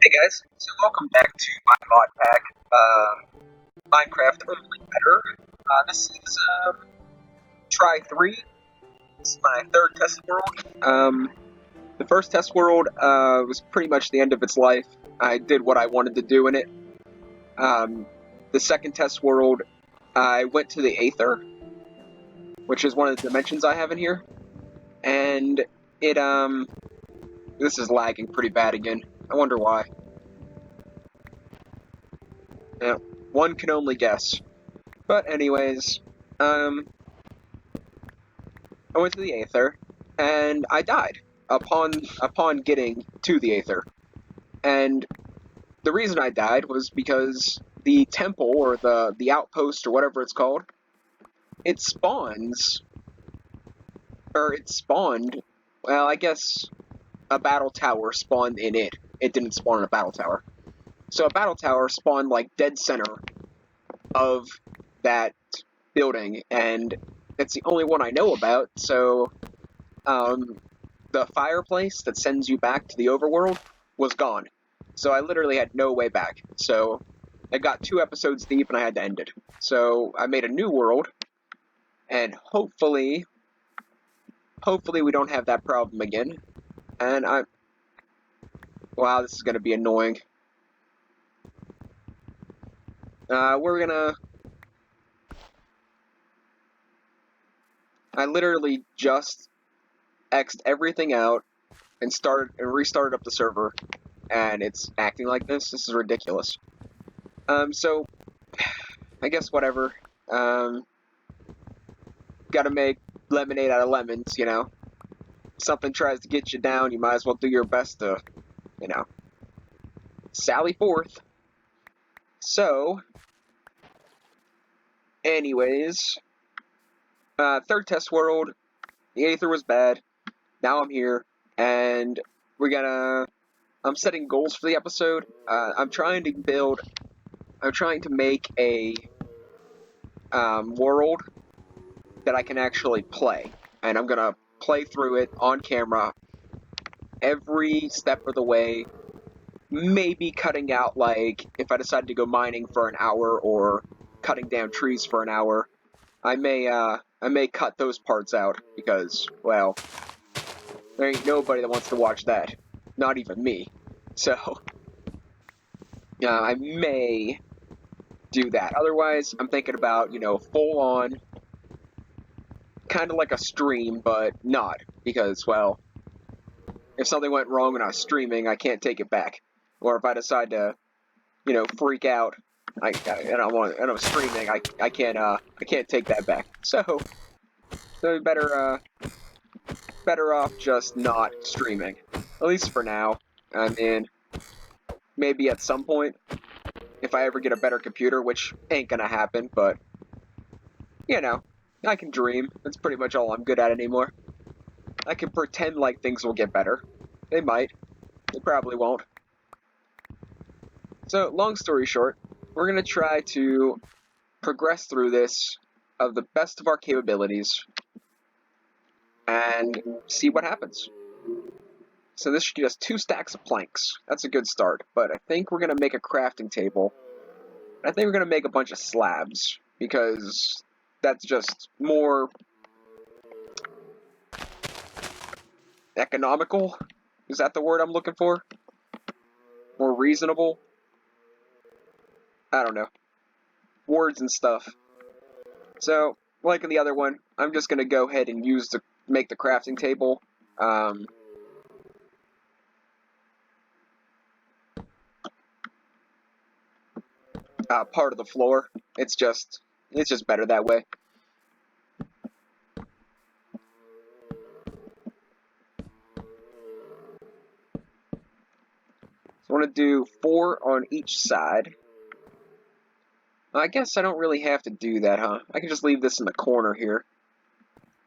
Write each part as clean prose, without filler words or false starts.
Hey guys, so welcome back to my mod pack, Minecraft Only Better. This is try 3. This is my third test world. The first test world was pretty much the end of its life. I did what I wanted to do in it. The second test world, I went to the Aether, which is one of the dimensions I have in here, and it this is lagging pretty bad again. I wonder why. Yeah, one can only guess. But anyways, I went to the Aether, and I died upon getting to the Aether. And the reason I died was because the temple, or the outpost, or whatever it's called, it spawns, or it spawned, well, I guess a battle tower spawned in it. It didn't spawn in a battle tower. So a battle tower spawned, like, dead center of that building, and it's the only one I know about, so, the fireplace that sends you back to the overworld was gone. So I literally had no way back. So I got 2 episodes deep and I had to end it. So I made a new world, and hopefully we don't have that problem again. And wow, this is gonna be annoying. We're gonna, I literally just X'd everything out and restarted up the server, and it's acting like this. This is ridiculous. So I guess whatever. Gotta make lemonade out of lemons, you know. If something tries to get you down, you might as well do your best to, you know, sally forth. So, anyways, third test world, the Aether was bad. Now I'm here, and I'm setting goals for the episode. I'm trying to make a world that I can actually play, and I'm gonna play through it on camera every step of the way, maybe cutting out, like, if I decide to go mining for an hour or cutting down trees for an hour, I may cut those parts out, because, well, there ain't nobody that wants to watch that. Not even me. So, I may do that. Otherwise, I'm thinking about, full on, kind of like a stream, but not, because, well, if something went wrong when I was streaming, I can't take it back. Or if I decide to, freak out, and I'm streaming, I can't take that back. So better off just not streaming, at least for now. I mean, maybe at some point, if I ever get a better computer, which ain't gonna happen, but I can dream. That's pretty much all I'm good at anymore. I can pretend like things will get better. They might. They probably won't. So, long story short, we're going to try to progress through this of the best of our capabilities and see what happens. So this should give us 2 stacks of planks. That's a good start, but I think we're going to make a crafting table. I think we're going to make a bunch of slabs, because that's just more economical. Is that the word I'm looking for? More reasonable? I don't know. Words and stuff. So, like in the other one, I'm just going to go ahead and make the crafting table. Part of the floor. It's just better that way. So I want to do 4 on each side. I guess I don't really have to do that, huh? I can just leave this in the corner here.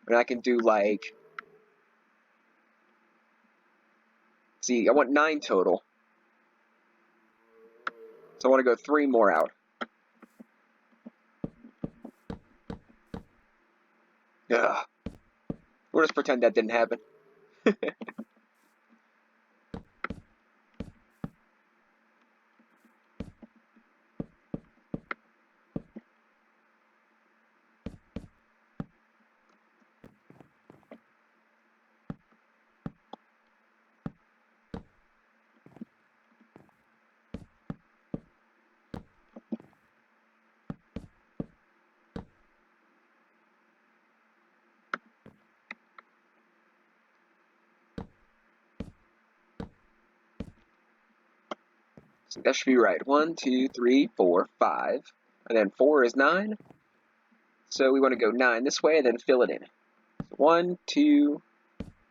And I can do, like... See, I want 9 total. So I want to go 3 more out. Ugh. We'll just pretend that didn't happen. So that should be right. 1, 2, 3, 4, 5. And then 4 is 9. So we want to go 9 this way and then fill it in. 1, 2,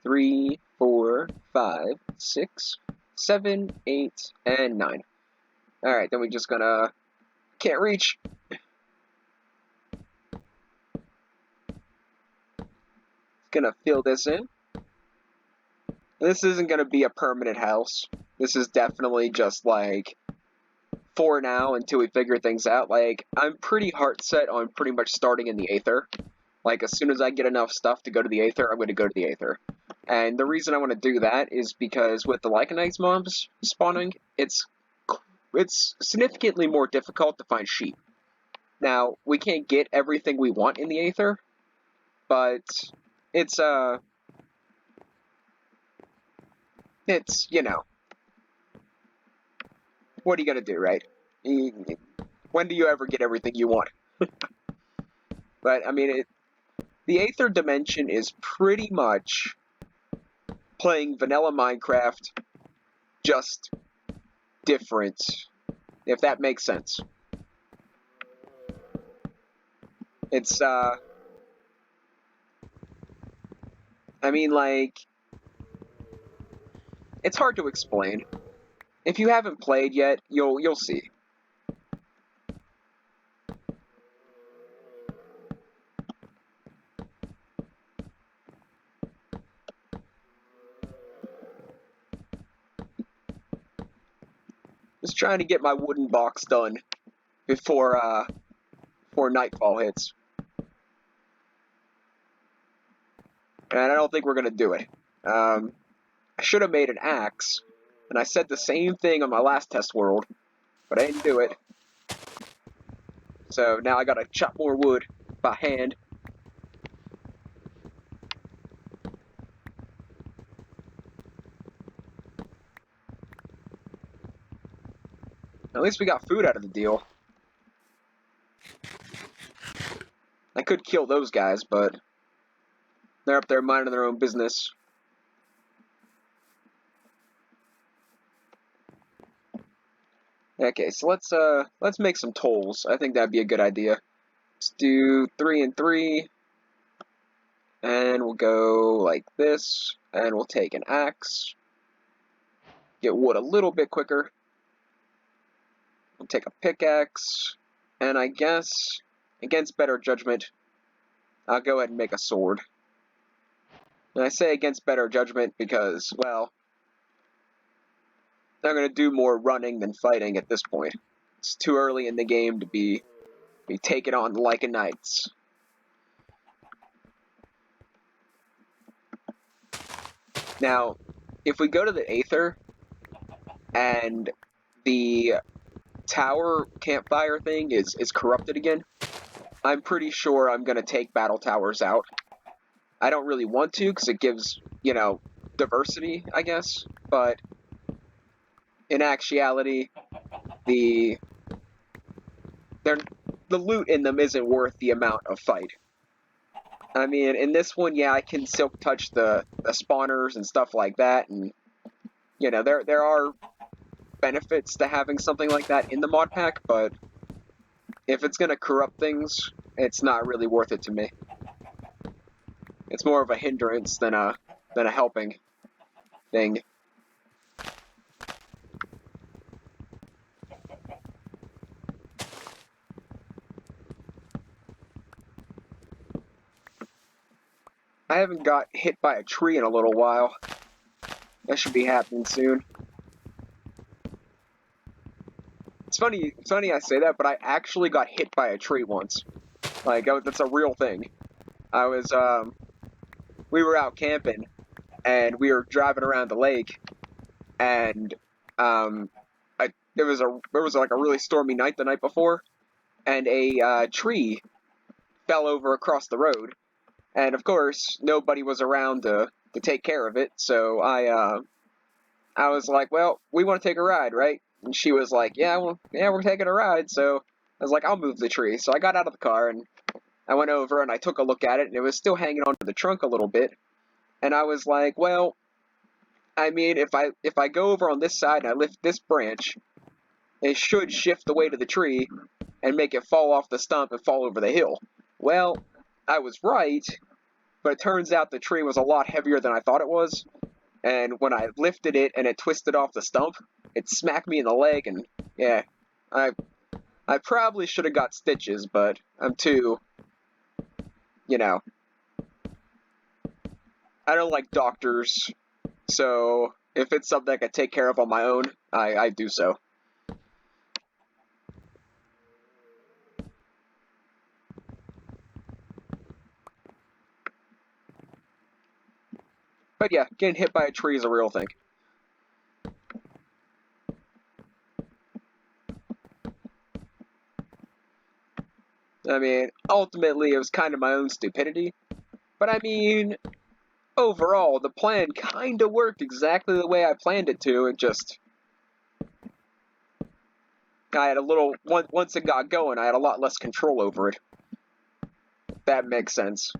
3, 4, 5, 6, 7, 8, and 9. Alright, then we're just gonna... Can't reach. Gonna fill this in. This isn't gonna be a permanent house. This is definitely just like for now until we figure things out. Like, I'm pretty heart set on pretty much starting in the Aether. Like, as soon as I get enough stuff to go to the Aether, I'm gonna go to the Aether. And the reason I want to do that is because with the Lycanites mobs spawning, it's significantly more difficult to find sheep. Now, we can't get everything we want in the Aether, but it's, you know, what are you gonna do, right? When do you ever get everything you want? But, I mean, the Aether dimension is pretty much playing vanilla Minecraft, just different, if that makes sense. It's, I mean, like, it's hard to explain. If you haven't played yet, you'll see. Just trying to get my wooden box done before nightfall hits. And I don't think we're gonna do it. I should have made an axe, and I said the same thing on my last test world, but I didn't do it. So now I gotta chop more wood by hand. At least we got food out of the deal. I could kill those guys, but they're up there minding their own business. Okay, so let's make some tolls. I think that'd be a good idea. Let's do 3 and 3, and we'll go like this, and we'll take an axe. Get wood a little bit quicker. We'll take a pickaxe, and I guess against better judgment, I'll go ahead and make a sword. And I say against better judgment because, well, they're going to do more running than fighting at this point. It's too early in the game to be taking on the Lycanites. Now, if we go to the Aether, and the tower campfire thing is corrupted again, I'm pretty sure I'm going to take battle towers out. I don't really want to, because it gives, you know, diversity, I guess, but in actuality, the loot in them isn't worth the amount of fight. I mean, in this one, yeah, I can silk touch the spawners and stuff like that, and, you know, there are benefits to having something like that in the mod pack, but if it's going to corrupt things, it's not really worth it to me. It's more of a hindrance than a helping thing. I haven't got hit by a tree in a little while. That should be happening soon. It's funny I say that, but I actually got hit by a tree once. Like, that's a real thing. I was, we were out camping, and we were driving around the lake, and, there was like a really stormy night the night before, and a tree fell over across the road, and of course, nobody was around to take care of it, so I was like, well, we want to take a ride, right? And she was like, yeah, we're taking a ride, so I was like, I'll move the tree. So I got out of the car, and I went over, and I took a look at it, and it was still hanging onto the trunk a little bit, and I was like, well, I mean, if I go over on this side and I lift this branch, it should shift the weight of the tree and make it fall off the stump and fall over the hill. Well, I was right, but it turns out the tree was a lot heavier than I thought it was, and when I lifted it and it twisted off the stump, it smacked me in the leg, and yeah, I probably should have got stitches, but I'm too, you know, I don't like doctors, so if it's something I can take care of on my own, I do so. But yeah, getting hit by a tree is a real thing. I mean, ultimately, it was kind of my own stupidity. But I mean, overall, the plan kind of worked exactly the way I planned it to. It just, I had a little, once it got going, I had a lot less control over it. That makes sense.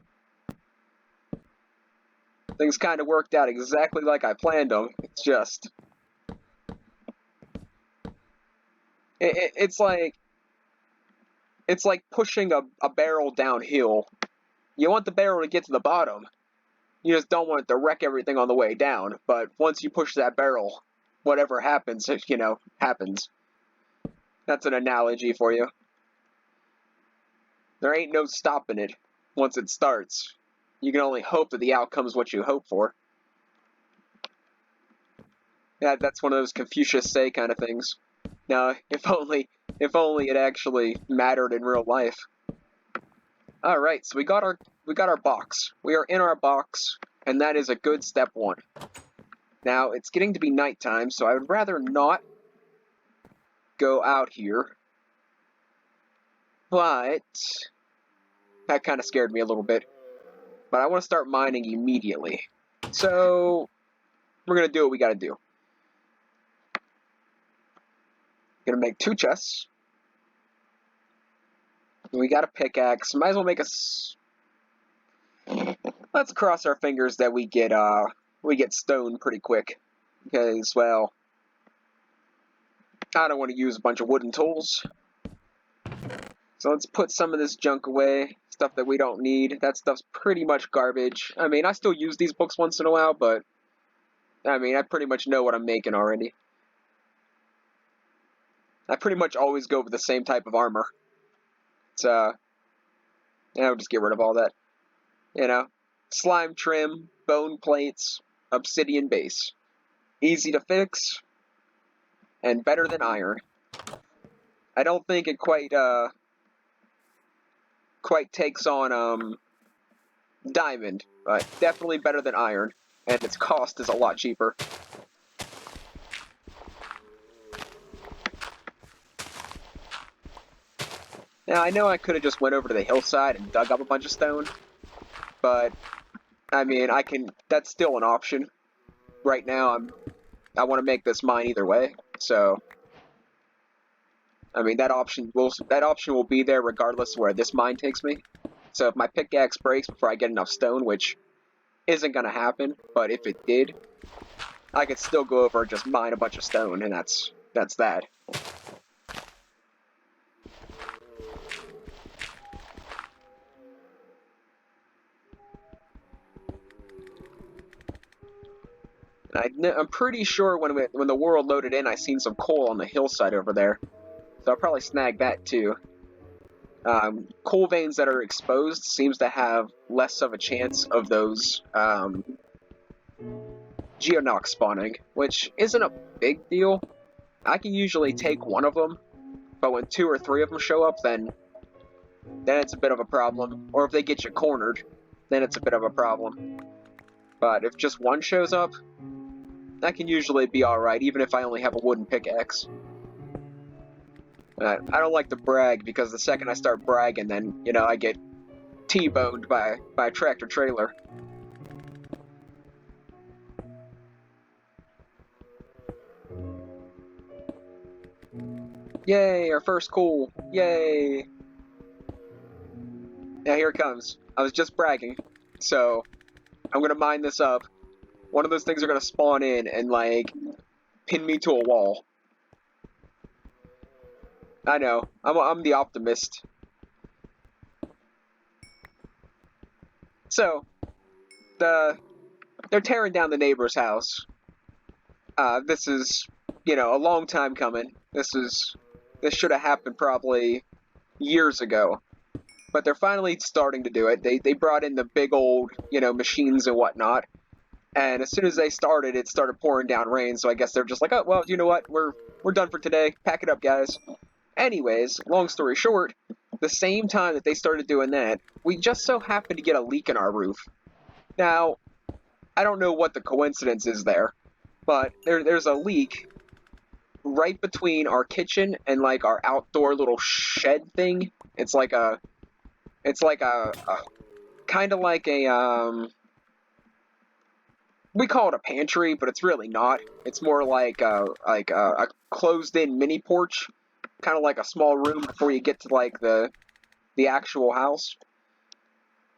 Things kind of worked out exactly like I planned them. It's just, it's like pushing a barrel downhill. You want the barrel to get to the bottom. You just don't want it to wreck everything on the way down. But once you push that barrel, whatever happens, happens. That's an analogy for you. There ain't no stopping it once it starts. You can only hope that the outcome's what you hope for. Yeah, that's one of those Confucius say kind of things. Now, if only it actually mattered in real life. All right, so we got our box. We are in our box, and that is a good step one. Now, it's getting to be nighttime, so I would rather not go out here. But that kind of scared me a little bit. But I want to start mining immediately. So we're going to do what we got to do. Going to make 2 chests. We got a pickaxe. Might as well make us. Let's cross our fingers that we get stone pretty quick. Because, well, I don't want to use a bunch of wooden tools. So let's put some of this junk away. Stuff that we don't need. That stuff's pretty much garbage. I mean, I still use these books once in a while, but I mean, I pretty much know what I'm making already. I pretty much always go with the same type of armor. It's, yeah, I'll just get rid of all that. You know? Slime trim, bone plates, obsidian base. Easy to fix, and better than iron. I don't think it quite takes on, diamond, but definitely better than iron, and its cost is a lot cheaper. Now, I know I could have just went over to the hillside and dug up a bunch of stone, but, I mean, that's still an option. Right now, I want to make this mine either way, so, I mean, that option will be there regardless of where this mine takes me. So if my pickaxe breaks before I get enough stone, which isn't going to happen, but if it did, I could still go over and just mine a bunch of stone, and that's that. I'm pretty sure when the world loaded in, I seen some coal on the hillside over there, so I'll probably snag that too. Coal veins that are exposed seems to have less of a chance of those geonox spawning, which isn't a big deal. I can usually take one of them, but when 2 or 3 of them show up, then it's a bit of a problem. Or if they get you cornered, then it's a bit of a problem. But if just one shows up, that can usually be alright, even if I only have a wooden pickaxe. I don't like to brag, because the second I start bragging, then, I get T-boned by a tractor trailer. Yay, our first coal. Yay. Now here it comes. I was just bragging, so I'm gonna mine this up. One of those things are gonna spawn in and, pin me to a wall. I know. I'm the optimist. So, they're tearing down the neighbor's house. This is, a long time coming. This should have happened probably years ago. But they're finally starting to do it. They brought in the big old, machines and whatnot. And as soon as they started, it started pouring down rain. So I guess they're just like, oh well, you know what? We're done for today. Pack it up, guys. Anyways, long story short, the same time that they started doing that, we just so happened to get a leak in our roof. Now, I don't know what the coincidence is there, but there's a leak right between our kitchen and like our outdoor little shed thing. It's like a kind of like we call it a pantry, but it's really not. It's more like a closed-in mini porch, kind of like a small room before you get to like the actual house.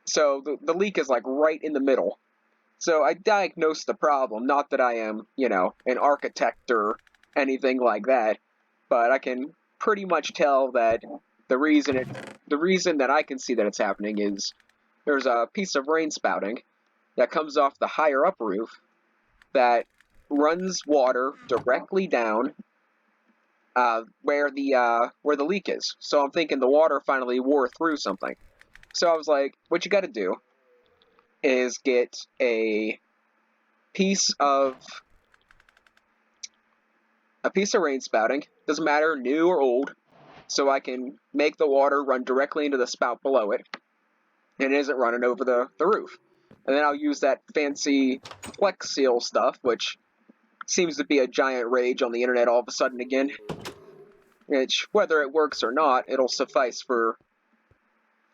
So the leak is like right in the middle. So I diagnosed the problem. Not that I am, an architect or anything like that, but I can pretty much tell that the reason that I can see that it's happening is there's a piece of rain spouting that comes off the higher up roof that runs water directly down where the leak is. So I'm thinking the water finally wore through something. So I was like, what you got to do is get a piece of rain spouting, doesn't matter new or old, so I can make the water run directly into the spout below it, and it isn't running over the roof. And then I'll use that fancy Flex Seal stuff, which seems to be a giant rage on the internet all of a sudden again. Which, whether it works or not, it'll suffice for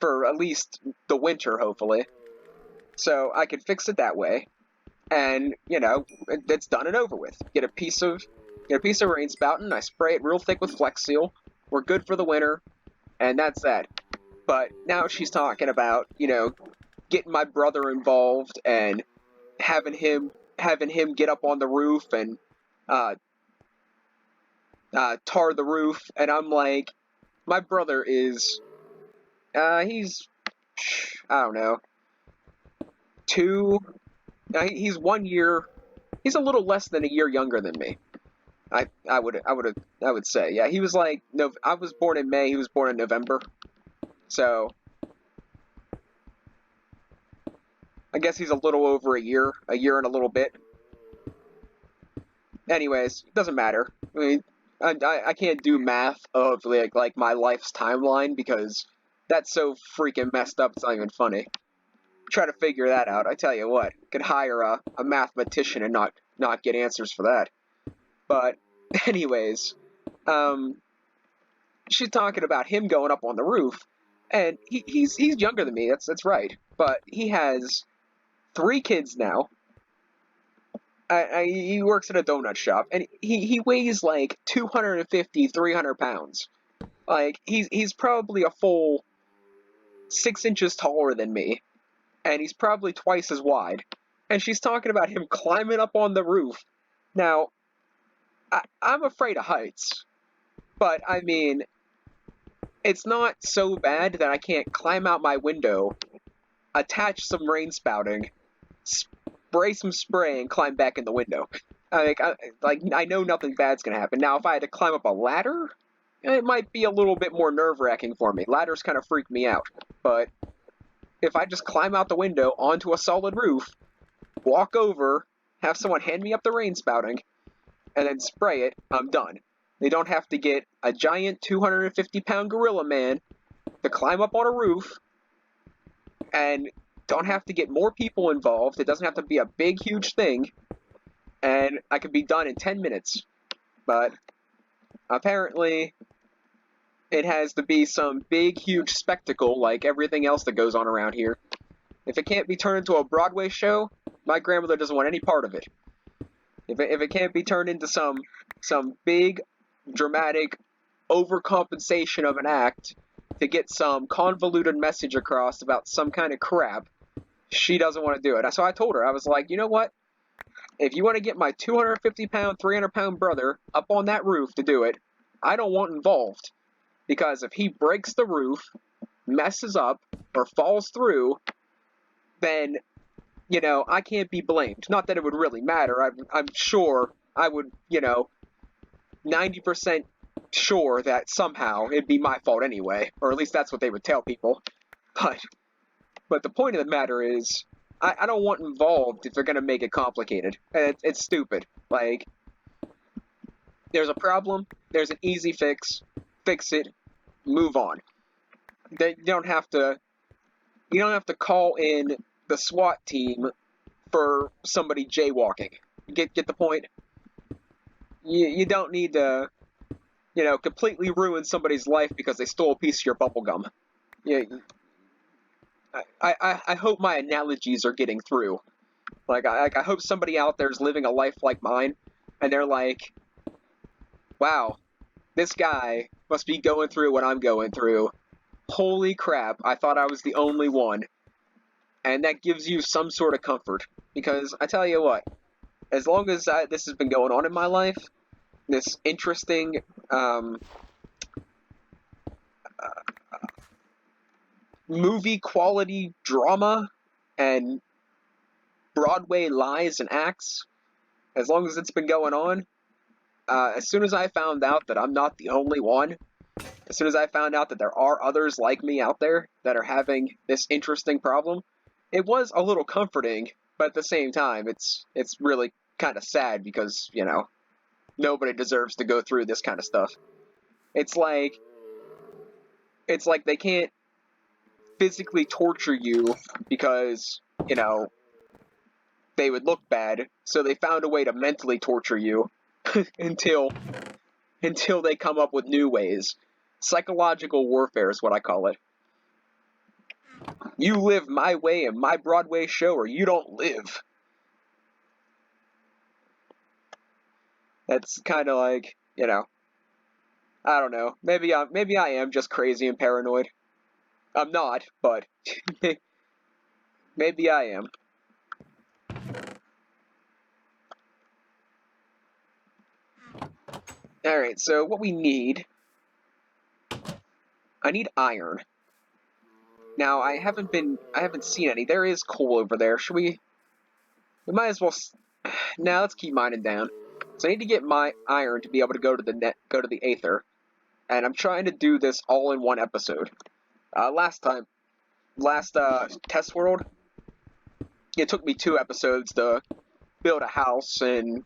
at least the winter, hopefully. So I can fix it that way, and it's done and over with. Get a piece of rain spouting, I spray it real thick with Flex Seal. We're good for the winter, and that's that. But now she's talking about, getting my brother involved and having him get up on the roof and tar the roof, and I'm like, my brother is, he's, I don't know, he's 1 year, he's a little less than a year younger than me. I would say, yeah, he was like, no, I was born in May, he was born in November, so I guess he's a little over a year and a little bit. Anyways, it doesn't matter. I mean, I can't do math of like my life's timeline because that's so freaking messed up. It's not even funny. Try to figure that out. I tell you what, could hire a mathematician and not get answers for that. But anyways, she's talking about him going up on the roof, and he's younger than me. That's right. But he has 3 kids now. He works at a donut shop, and he weighs like 250, 300 pounds. Like, he's probably a full 6 inches taller than me, and he's probably twice as wide. And she's talking about him climbing up on the roof. Now, I'm afraid of heights, but I mean, it's not so bad that I can't climb out my window, attach some rain spouting, spray some spray, and climb back in the window. I know nothing bad's gonna happen. Now, if I had to climb up a ladder, it might be a little bit more nerve-wracking for me. Ladders kind of freak me out. But if I just climb out the window onto a solid roof, walk over, have someone hand me up the rain spouting, and then spray it, I'm done. They don't have to get a giant 250-pound gorilla man to climb up on a roof, and don't have to get more people involved. It doesn't have to be a big, huge thing, and I could be done in 10 minutes. But apparently, it has to be some big, huge spectacle like everything else that goes on around here. If it can't be turned into a Broadway show, my grandmother doesn't want any part of it. If it can't be turned into some big, dramatic overcompensation of an act to get some convoluted message across about some kind of crap, she doesn't want to do it. So I told her, I was like, you know what? If you want to get my 250-pound, 300-pound brother up on that roof to do it, I don't want involved. Because if he breaks the roof, messes up, or falls through, then, you know, I can't be blamed. Not that it would really matter. I'm sure I would, you know, 90% sure that somehow it'd be my fault anyway. Or at least that's what they would tell people. But the point of the matter is, I don't want involved if they're going to make it complicated. It's stupid. Like, there's a problem, there's an easy fix it, move on. You don't have to call in the SWAT team for somebody jaywalking. Get the point? You don't need to, you know, completely ruin somebody's life because they stole a piece of your bubble gum. Yeah, I hope my analogies are getting through. Like, I hope somebody out there is living a life like mine, and they're like, wow, this guy must be going through what I'm going through. Holy crap, I thought I was the only one. And that gives you some sort of comfort. Because I tell you what, as long as this has been going on in my life, this interesting movie quality drama and Broadway lies and acts, as long as it's been going on, as soon as I found out that I'm not the only one, as soon as I found out that there are others like me out there that are having this interesting problem, it was a little comforting, but at the same time, it's really kind of sad because, you know, nobody deserves to go through this kind of stuff. It's like they can't physically torture you because, you know, they would look bad, so they found a way to mentally torture you until they come up with new ways. Psychological warfare is what I call it. You live my way in my Broadway show or you don't live. That's kind of like, you know, I don't know. Maybe I am just crazy and paranoid. I'm not, but maybe I am. Alright, so what we need... I need iron. Now, I haven't seen any. There is coal over there. Should we... We might as well... Now, let's keep mining down. So I need to get my iron to be able to go to the Aether. And I'm trying to do this all in one episode. Last test world, it took me 2 episodes to build a house and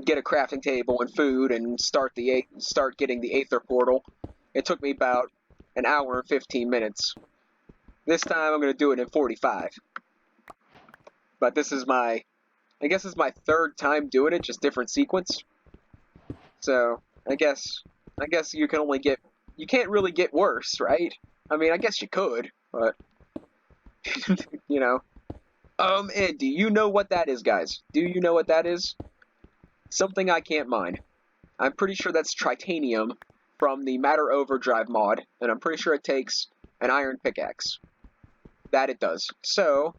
get a crafting table and food and start getting the Aether portal. It took me about an hour and 15 minutes. This time I'm going to do it in 45. But this is I guess it's my 3rd time doing it, just different sequence. So, I guess you can't really get worse, right? I mean, I guess you could, but, you know. Ed, do you know what that is, guys? Do you know what that is? Something I can't mine. I'm pretty sure that's titanium from the Matter Overdrive mod, and I'm pretty sure it takes an iron pickaxe. That it does. So,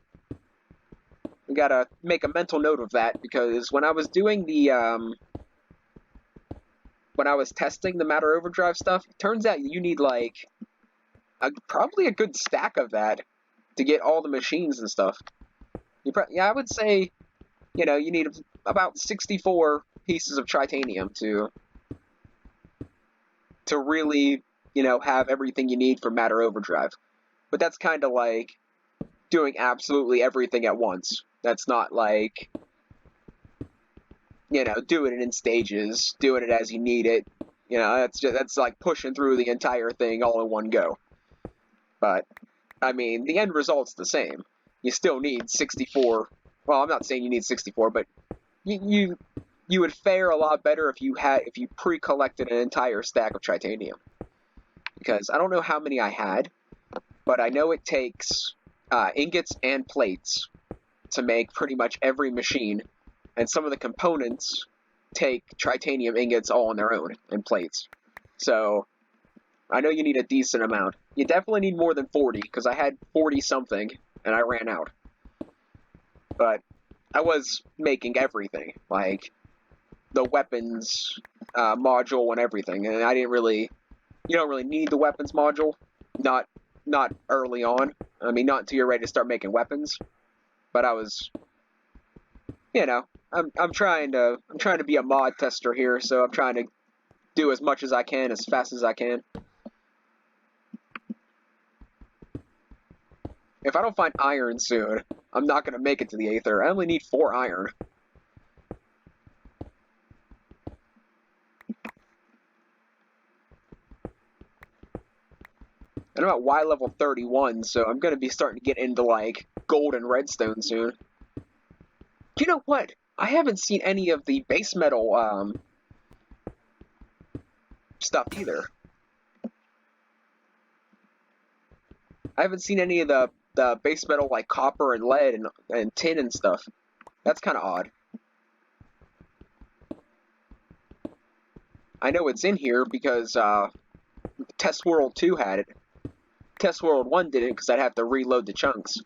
we gotta make a mental note of that, because when I was doing the, when I was testing the Matter Overdrive stuff, it turns out you need, like, probably a good stack of that to get all the machines and stuff. Yeah, I would say, you know, you need about 64 pieces of titanium to really, you know, have everything you need for Matter Overdrive. But that's kind of like doing absolutely everything at once. That's not like, you know, doing it in stages, doing it as you need it. You know, that's like pushing through the entire thing all in one go. But, I mean, the end result's the same. You still need 64. Well, I'm not saying you need 64, but you would fare a lot better if you pre-collected an entire stack of titanium. Because I don't know how many I had, but I know it takes ingots and plates to make pretty much every machine, and some of the components take titanium ingots all on their own, and plates. So, I know you need a decent amount. You definitely need more than 40, because I had 40-something, and I ran out. But I was making everything. Like, the weapons module and everything, and I didn't really. You don't really need the weapons module, not early on. I mean, not until you're ready to start making weapons. But I was, I'm trying to be a mod tester here, so I'm trying to do as much as I can as fast as I can. If I don't find iron soon, I'm not gonna make it to the Aether. I only need 4 iron. And I'm at Y level 31, so I'm gonna be starting to get into like gold and redstone soon. You know what? I haven't seen any of the base metal stuff either. I haven't seen any of the base metal like copper and lead and tin and stuff. That's kind of odd. I know it's in here because Test World 2 had it. Test World 1 didn't because I'd have to reload the chunks.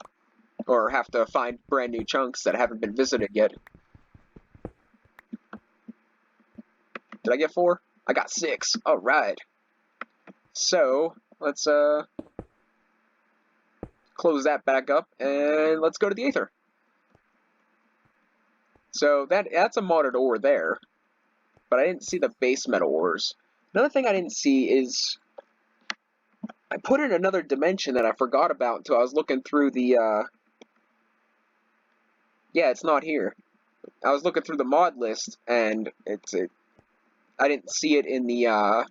Or have to find brand new chunks that haven't been visited yet. Did I get 4? I got 6. Alright. So, let's close that back up and let's go to the Aether. So that's a modded ore there. But I didn't see the base metal ores. Another thing I didn't see is I put in another dimension that I forgot about until I was looking through the yeah, it's not here. I was looking through the mod list and I didn't see it in the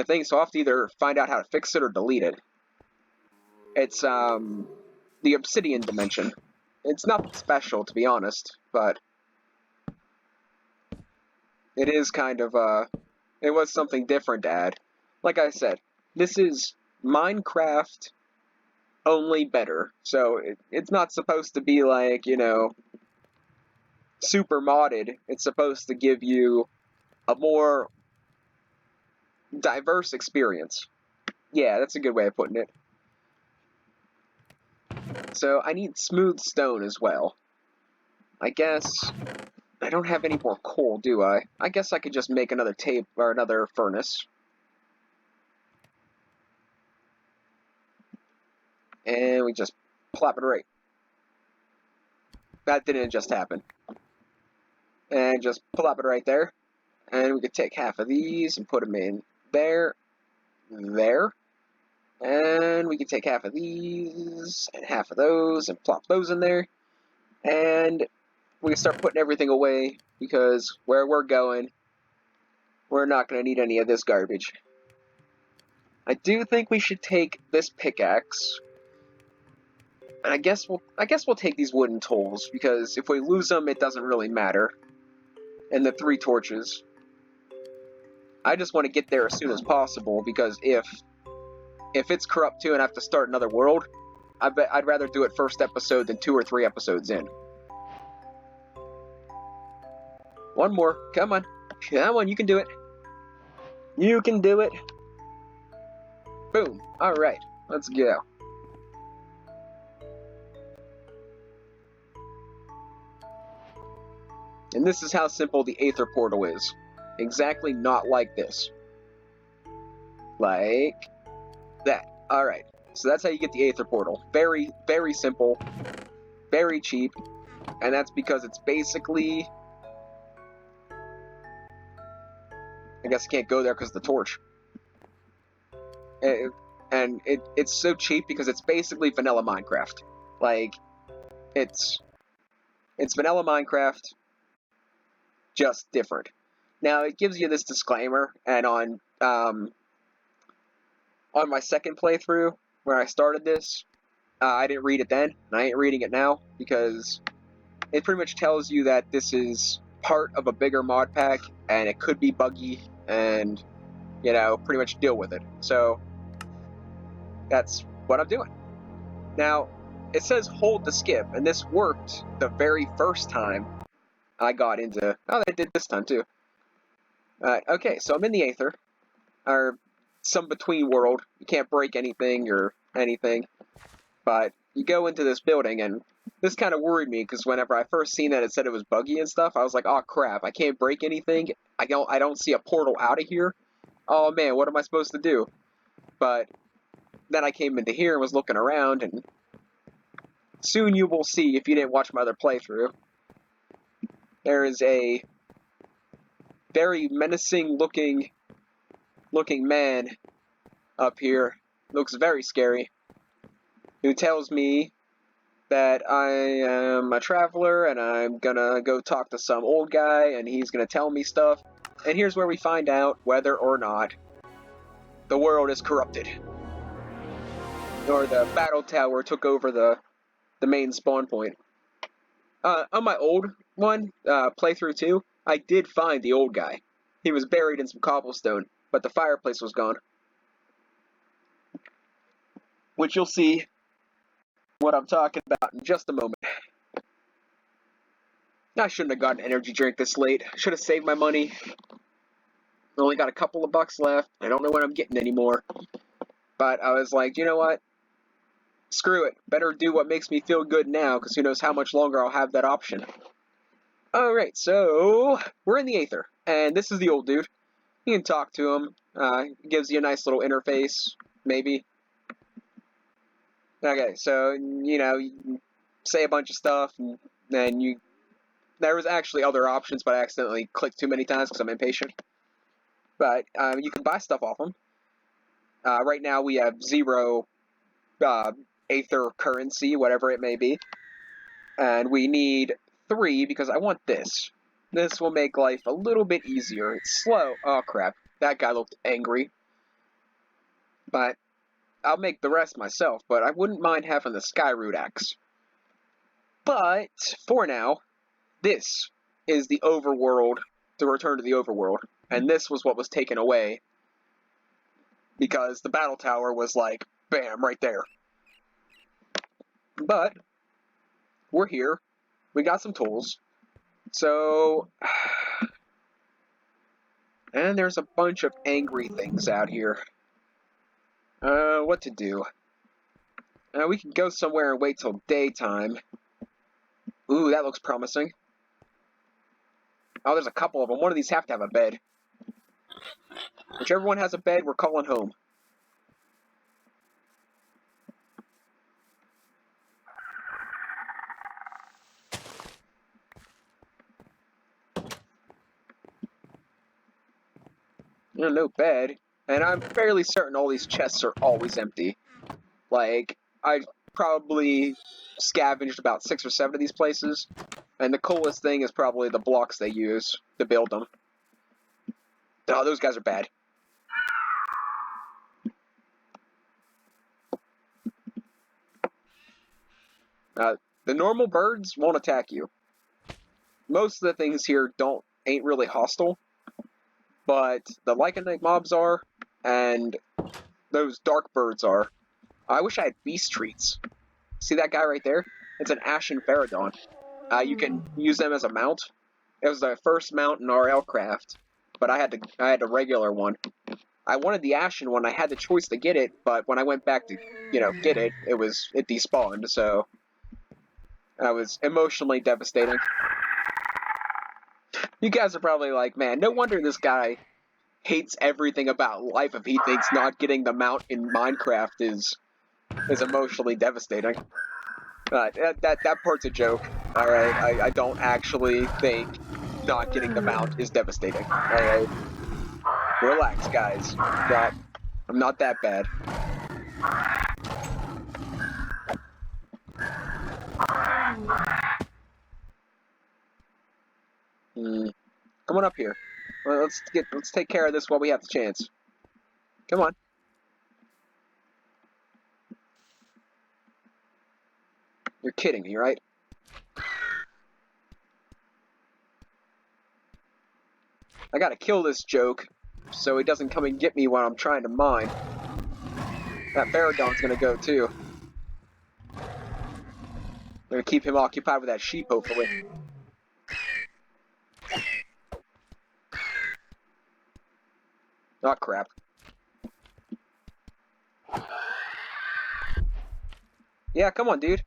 thing, so I'll have to either find out how to fix it or delete it. It's the obsidian dimension. It's nothing special, to be honest, but it is kind of it was something different to add. Like I said, this is Minecraft only better. So it's not supposed to be like, super modded. It's supposed to give you a more diverse experience. Yeah, that's a good way of putting it. So I need smooth stone as well. I guess I don't have any more coal, do I? I guess I could just make another tape or another furnace. And we just plop it right. That didn't just happen. And just plop it right there. And we could take half of these and put them in there, there. And we can take half of these and half of those and plop those in there. And we can start putting everything away because where we're going, we're not going to need any of this garbage. I do think we should take this pickaxe. And I guess we'll take these wooden tools because if we lose them, it doesn't really matter. And the 3 torches. I just want to get there as soon as possible because if it's corrupt too and I have to start another world, I'd rather do it first episode than 2 or 3 episodes in. One more. Come on. Come on, you can do it. You can do it. Boom. Alright, let's go. And this is how simple the Aether portal is. Exactly not like this. Like that. Alright. So that's how you get the Aether portal. Very, very simple. Very cheap. And that's because it's basically... I guess I can't go there because of the torch. And it's so cheap because it's basically vanilla Minecraft. Like, it's vanilla Minecraft, just different. Now, it gives you this disclaimer, and on my second playthrough, where I started this, I didn't read it then, and I ain't reading it now, because it pretty much tells you that this is part of a bigger mod pack, and it could be buggy, and, pretty much deal with it. So, that's what I'm doing. Now, it says hold to skip, and this worked the very first time I got into... Oh, they did this time, too. Okay, so I'm in the Aether, or some between world. You can't break anything or anything, but you go into this building, and This kind of worried me because whenever I first seen that it said it was buggy and stuff, I was like, oh crap, I can't break anything. I don't see a portal out of here. Oh man, what am I supposed to do? But then I came into here and was looking around, and soon you will see if you didn't watch my other playthrough. There is a very menacing looking man up here. Looks very scary. Who tells me that I am a traveler and I'm gonna go talk to some old guy and he's gonna tell me stuff. And here's where we find out whether or not the world is corrupted. Or the battle tower took over the main spawn point. On my old one, playthrough 2, I did find the old guy. He was buried in some cobblestone, but the fireplace was gone. Which you'll see what I'm talking about in just a moment. I shouldn't have gotten an energy drink this late. I should have saved my money. I only got a couple of bucks left. I don't know when I'm getting any more. But I was like, you know what? Screw it. Better do what makes me feel good now, because who knows how much longer I'll have that option. Alright, so we're in the Aether, and this is the old dude. You can talk to him. Gives you a nice little interface, maybe. Okay, so, you know, you say a bunch of stuff, and then you... There was actually other options, but I accidentally clicked too many times because I'm impatient. But you can buy stuff off him. Right now we have 0 Aether currency, whatever it may be. And we need 3 because I want this. This will make life a little bit easier. It's slow. Oh crap. That guy looked angry. But I'll make the rest myself, but I wouldn't mind having the Skyroot axe. But for now, this is the overworld, the return to the overworld. And this was what was taken away because the battle tower was like, bam, right there. But we're here. We got some tools. So, and there's a bunch of angry things out here. What to do? We can go somewhere and wait till daytime. Ooh, that looks promising. Oh, there's a couple of them. One of these have to have a bed. Whichever one has a bed, we're calling home. No bed. And I'm fairly certain all these chests are always empty. Like, I probably scavenged about 6 or 7 of these places. And the coolest thing is probably the blocks they use to build them. Oh, those guys are bad. The normal birds won't attack you. Most of the things here ain't really hostile. But the Lycanite mobs are, and those dark birds are. I wish I had beast treats. See that guy right there? It's an Ashen Pterodon. You can use them as a mount. It was the first mount in RL Craft, but I had a regular one. I wanted the Ashen one. I had the choice to get it, but when I went back to, get it, it despawned. So that was emotionally devastating. You guys are probably like, man, no wonder this guy hates everything about life if he thinks not getting the mount in Minecraft is emotionally devastating. That part's a joke. Alright, I don't actually think not getting the mount is devastating. Alright? Relax, guys. I'm not that bad. Come on up here. Well, let's take care of this while we have the chance. Come on. You're kidding me, right? I gotta kill this joke so he doesn't come and get me when I'm trying to mine. That Pterodon's gonna go too. I'm gonna keep him occupied with that sheep, hopefully. Oh, crap. Yeah, come on, dude.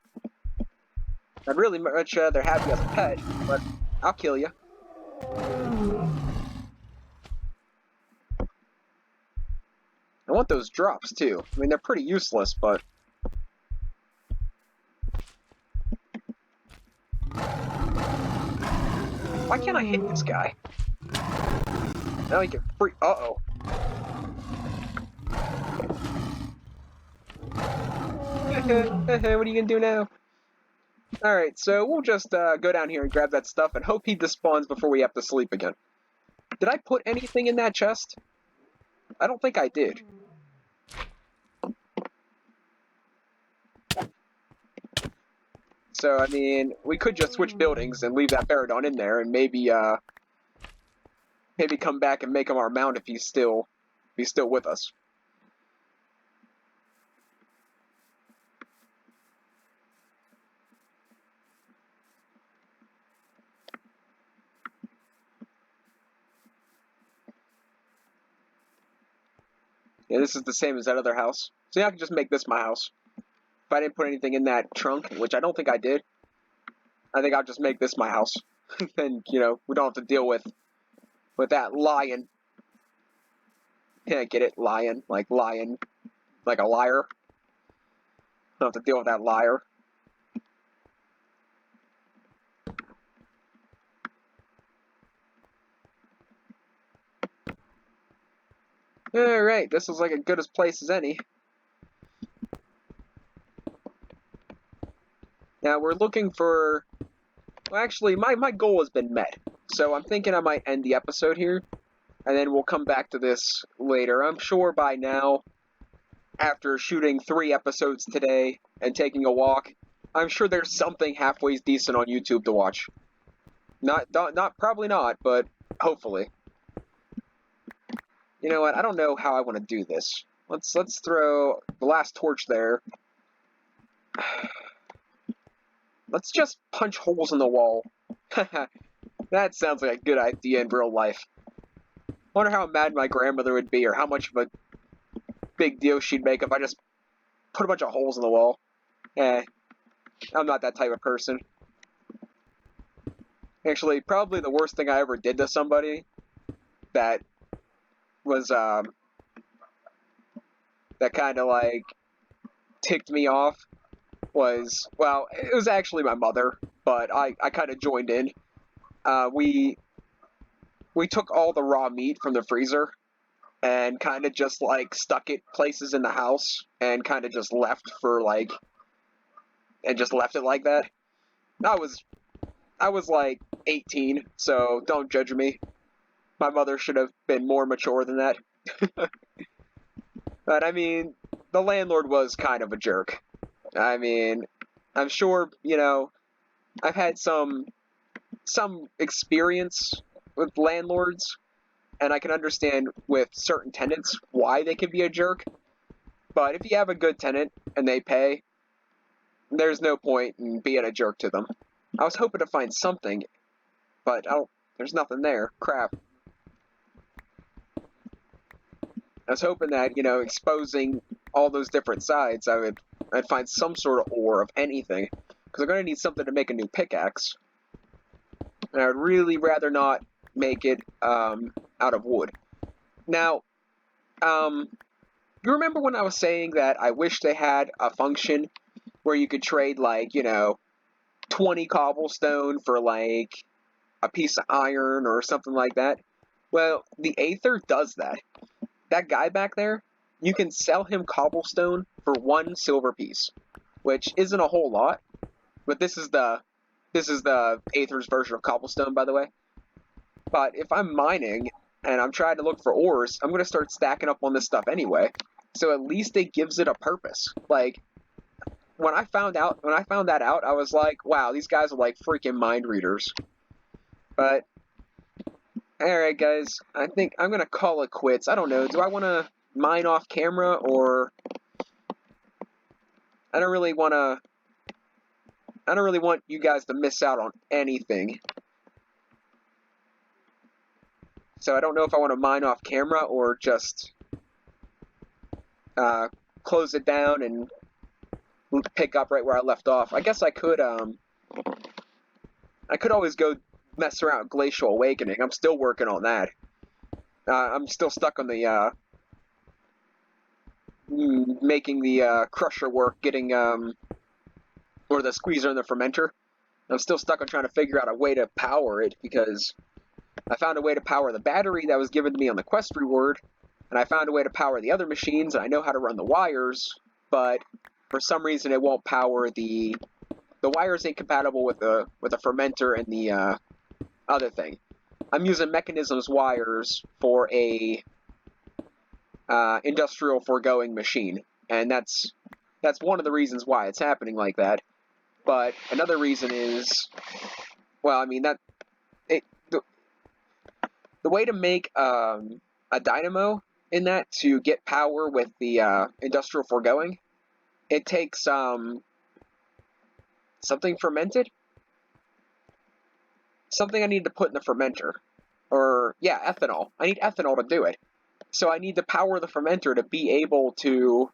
I'd really much rather have you as a pet, but I'll kill you. I want those drops, too. I mean, they're pretty useless, but... Why can't I hit this guy? Now he can free... Uh-oh. What are you gonna do now? Alright, so we'll just go down here and grab that stuff and hope he despawns before we have to sleep again. Did I put anything in that chest? I don't think I did. So, I mean, we could just switch buildings and leave that Baradon in there and maybe come back and make him our mount if he's still with us. Yeah, this is the same as that other house. So yeah, I can just make this my house. If I didn't put anything in that trunk, which I don't think I did, I think I'll just make this my house. And, you know, we don't have to deal with that lion. Can't get it? Lion. Like a liar. Don't have to deal with that liar. Alright, this is like as good a place as any. Now we're looking for... Well, actually, my goal has been met. So I'm thinking I might end the episode here. And then we'll come back to this later. I'm sure by now, after shooting 3 episodes today and taking a walk, I'm sure there's something halfway decent on YouTube to watch. Not probably not, but hopefully. You know what? I don't know how I want to do this. Let's throw the last torch there. Let's just punch holes in the wall. That sounds like a good idea in real life. Wonder how mad my grandmother would be, or how much of a big deal she'd make if I just put a bunch of holes in the wall. I'm not that type of person. Actually, probably the worst thing I ever did to somebody that was, that kind of, like, ticked me off was, well, it was actually my mother, but I kind of joined in. We took all the raw meat from the freezer and kind of just, like, stuck it places in the house and kind of just left it like that. I was like 18, so don't judge me. My mother should have been more mature than that. But, I mean, the landlord was kind of a jerk. I mean, I'm sure, you know, I've had some experience with landlords, and I can understand with certain tenants why they can be a jerk. But if you have a good tenant and they pay, there's no point in being a jerk to them. I was hoping to find something, but there's nothing there. Crap. I was hoping that, you know, exposing all those different sides, I'd find some sort of ore of anything. Because I'm going to need something to make a new pickaxe. And I would really rather not make it out of wood. Now, you remember when I was saying that I wish they had a function where you could trade, like, you know, 20 cobblestone for, like, a piece of iron or something like that? Well, the Aether does that. That guy back there, you can sell him cobblestone for 1 silver piece, which isn't a whole lot, but this is the Aether's version of cobblestone, by the way. But if I'm mining and I'm trying to look for ores, I'm gonna start stacking up on this stuff anyway. So at least it gives it a purpose. Like, when I found that out, I was like, wow, these guys are like freaking mind readers. But alright, guys, I think I'm gonna call it quits. I don't know, do I want to mine off camera, or... I don't really want you guys to miss out on anything. So I don't know if I want to mine off camera, or just close it down and pick up right where I left off. I guess I could I could always go mess around with Glacial Awakening. I'm still working on that. I'm still stuck on the, making the, crusher work, getting, or the squeezer and the fermenter. I'm still stuck on trying to figure out a way to power it, because I found a way to power the battery that was given to me on the quest reward, and I found a way to power the other machines, and I know how to run the wires, but for some reason it won't power the wires ain't compatible with the fermenter and the other thing. I'm using Mechanisms wires for a industrial foregoing machine, and that's one of the reasons why it's happening like that. But another reason is, well, I mean, the way to make a dynamo in that to get power with the industrial foregoing, it takes something fermented, something I need to put in the fermenter, or yeah, ethanol. I need ethanol to do it. So I need to power the fermenter to be able to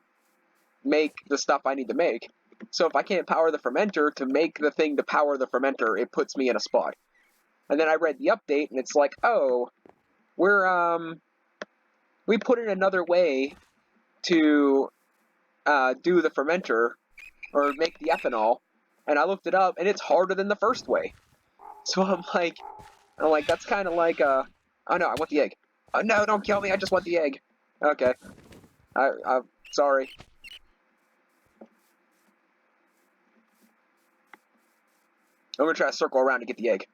make the stuff I need to make. So if I can't power the fermenter to make the thing to power the fermenter, it puts me in a spot. And then I read the update, and it's like, oh, we put in another way to do the fermenter, or make the ethanol, and I looked it up, and it's harder than the first way. So I'm like, that's kind of like, oh no, I want the egg. Oh no, don't kill me, I just want the egg. Okay. I'm sorry. I'm gonna try to circle around to get the egg.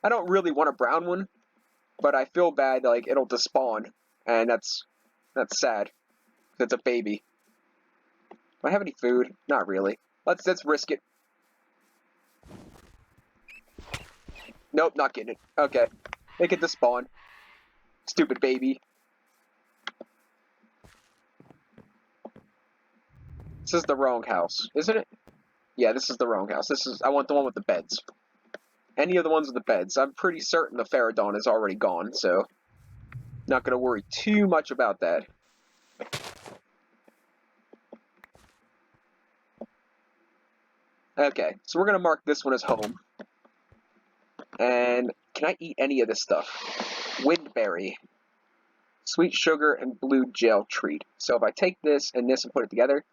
I don't really want a brown one, but I feel bad, like, it'll despawn, and that's sad. It's a baby. Do I have any food? Not really. Let's risk it. Nope, not getting it. Okay. Make it despawn. Stupid baby. This is the wrong house, isn't it? Yeah, this is the wrong house. I want the one with the beds. Any of the ones with the beds. I'm pretty certain the Pterodon is already gone, so not going to worry too much about that. Okay, so we're going to mark this one as home. And can I eat any of this stuff? Windberry. Sweet sugar and blue gel treat. So if I take this and put it together,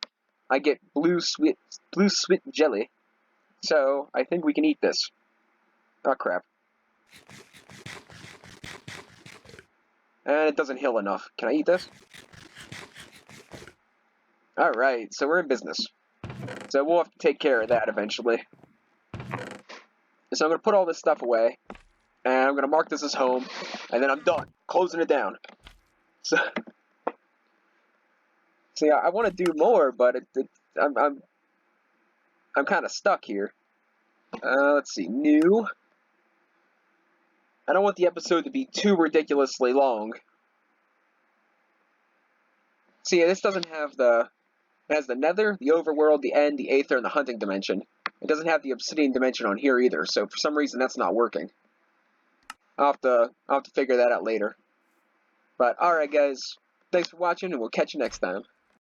I get blue sweet jelly. So I think we can eat this. Oh crap. And it doesn't heal enough. Can I eat this? Alright, so we're in business. So we'll have to take care of that eventually. So I'm going to put all this stuff away, and I'm going to mark this as home, and then I'm done. Closing it down. So, see, I want to do more, but I'm kind of stuck here. Let's see, new. I don't want the episode to be too ridiculously long. See, this doesn't have it has the nether, the overworld, the end, the aether, and the hunting dimension. It doesn't have the obsidian dimension on here either, so for some reason that's not working. I'll have to figure that out later. But alright guys, thanks for watching, and we'll catch you next time.